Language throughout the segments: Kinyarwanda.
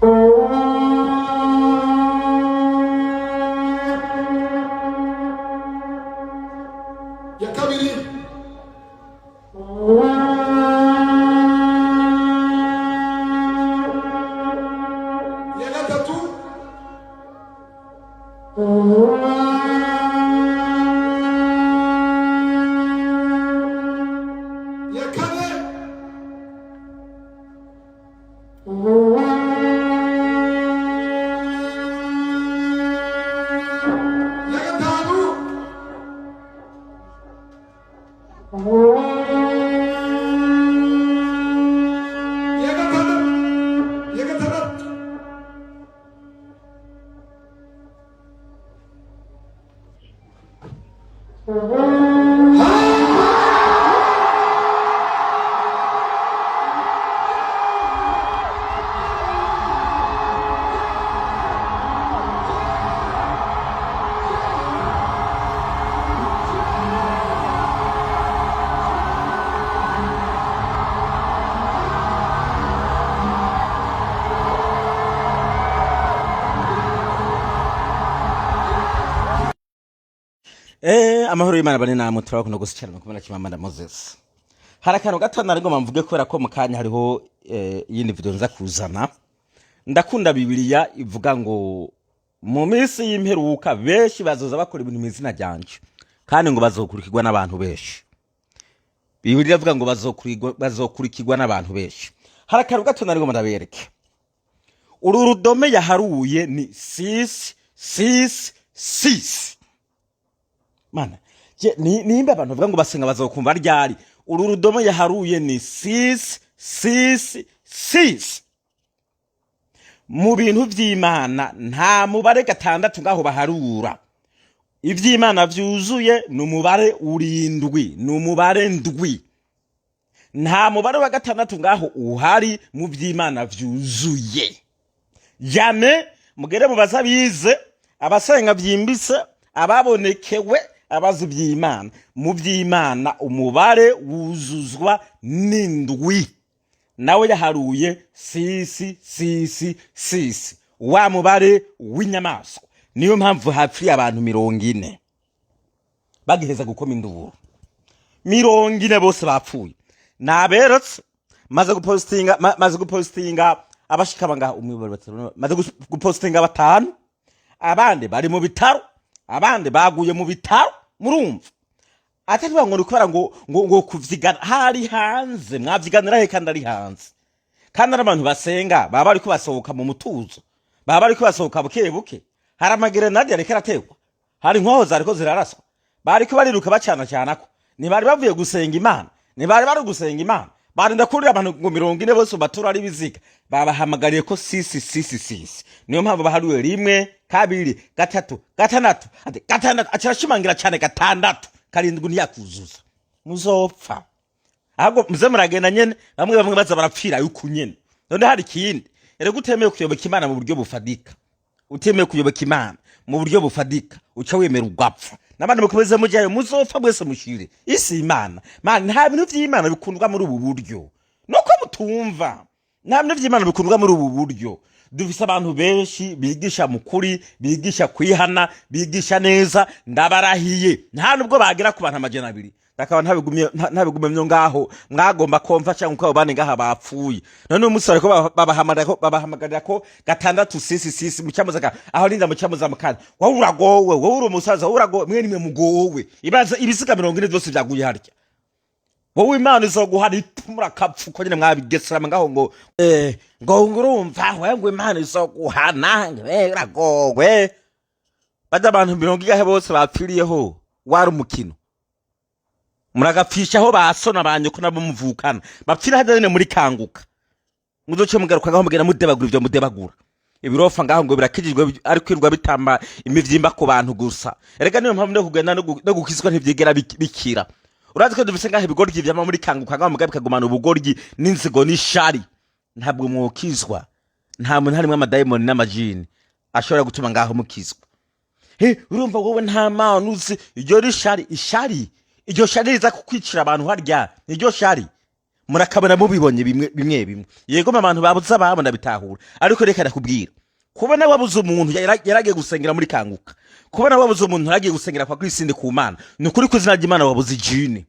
ya kabiri ya gatatu ya kane ya gatanu ya gatandatu ya gatandatu amahoro y'Imana bane namwe turakunda gusicyana kumena Kimamanda Moses. Harakano gato nari ngoma mvuge kwera ko mukanya hariho yindi video nza kuzana. Ndakunda Bibiliya ivuga ngo mu minsi y'imperuka beshi bazoza bakora ibintu mu izina ryanje kandi ngo bazokurikirwa n'abantu beshi. Bibiliya ivuga ngo bazokurikirwa n'abantu beshi. Harakano gato nari ngoma ndabereke. Uru rudome yaharuye ni 666. Mana nimba abantu bavuga ngo basenga bazokumva ryari. Uru rudomo yaharuye ni 666. Mu bintu vy'Imana nta mubare gatandatu ngaho baharura. Ivy'Imana vyuzuye numubare urindwi, numubare ndwi. Nta mubare wa gatandatu ngaho uhari mu vy'Imana vyuzuye. Jame mugere mu bazabize abasenga vyimbise ababonekewe abazi by'Imana. Mu by'Imana umubare wuzuzwa n'indwi. Nawe yaharuye 666. Wa mubare w'inyamaswa. Niyo mpamvu hapfi abantu 40 bagiheza gukoma induru. 40 bose bapfuye. Naberetse maze gupostinga abashika banga umwe batatu maze gupostinga batanu. Abandi bari mu bitaro, abandi baguye mu bitaro. Murumva atari bango nikora ngo kuvyigana hari hanze mwavyiganira he kandi ari hanze kandi abantu basenga baba bari ko basohoka mu mutuzo baba bari ko basohoka buke hari amagerenade arekera ategwa hari nkoho zariko ziraraswa bari ko bariruka bacana cyanako ntibari bavuye gusenga Imana ntibari bari gusenga Imana barinda kuri abantu ngo 40 bose batura ari biziga babahamagariye ko 666. Niyo mpamvu baharuye rimwe kabiri gatatu gatandatu acirashimangira cyane gatandatu karindwi ntiyakuzuza muzopfa ahubwo muze muragenda nyene bamwe baza barapfira yuko nyene none hari kindi ere gutemeye kuyoboka Imana mu buryo bufadika utemeye kuyoboka Imana mu buryo bufadika uca wemera ugapfa nabandi mukomeze mujyayo muzopfa mwese mushire isi Imana nta bintu vy'Imana bikundwa muri ubu buryo nuko mutumva nta bintu vy'Imana bikundwa muri ubu buryo. Dufise abantu benshi bigisha mukuri bigisha kwihana bigisha neza ndabarahiye nta nubwo bagira ku bantu amajana 2 ndakaba ntabigumye ngaho mwagomba komfa cyangwa uko bane ngaha bapfuye none umusare ko babahamagarira ko gatandatu 666 mucyamuzaga aho linda mucyamuza mukana wowe uragowe wowe uri umusaza urago mwe nimwe mugowe ibaza ibisiga 40 byose byaguye harya wowe Imana izoguhana itumura kapfu ko nyine mwabigesera ngaho ngo ngurumva wewe Imana izoguhana uragowe bada abantu 40 bose bapfiriyeho wari umukino muragapfisha aho basona banye ko nabo muvukana bapfira hadane muri kanguka muzoce mugaruka ngaho mugera mudebagura ibyo mudebagura ibirofa ngaho ngo birakijijwe ari kwirwa bitamba imivyimba ku bantu gusa erega niyo mpamvu no kugenda no gukizwa ntivyigera bikira. Urazi ko dufise ngaho ibigoryi vyama muri kanguka ngaho mugabe kagumana ubugoryi n'inzigo n'ishari ntabwo mwokizwa nta muntu harimwe amadayimoni n'amajini ashobora gutuma ngaho mukizwa. Urumva wowe nta mpano uzi iryo ishari iryo shari riza kukwicira abantu harya iryo shari murakabona mubibonye bimwe yego abantu babuze ababo ndabitahura ariko reka nakubwira kubona wabuze umuntu yaragiye gusengera muri kanguka kubona wabuze umuntu yaragiye gusengera kwa Krisinde ku Mana nukuri ko izina ry'Imana wabuze jini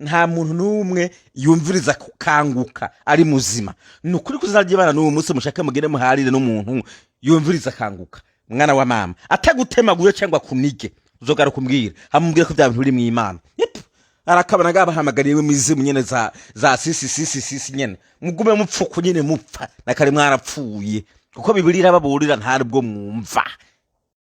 nta muntu numwe yumviriza kanguka ari muzima nukuri ko izina ry'Imana n'uwo munsi mushake mugire muharire n'umuntu yumviriza kanguka mwana wa mama atagutemaguye cyangwa kunige uzogara kumbwira hamubwira ko bya bintu uri mu Imana arakabana gabahamagariye imizimu nyene za sisi nyene mugume mupfuku nyene mupfa nakare mwarapfuye kuko Bibiliya baburira nta rubwo mwumva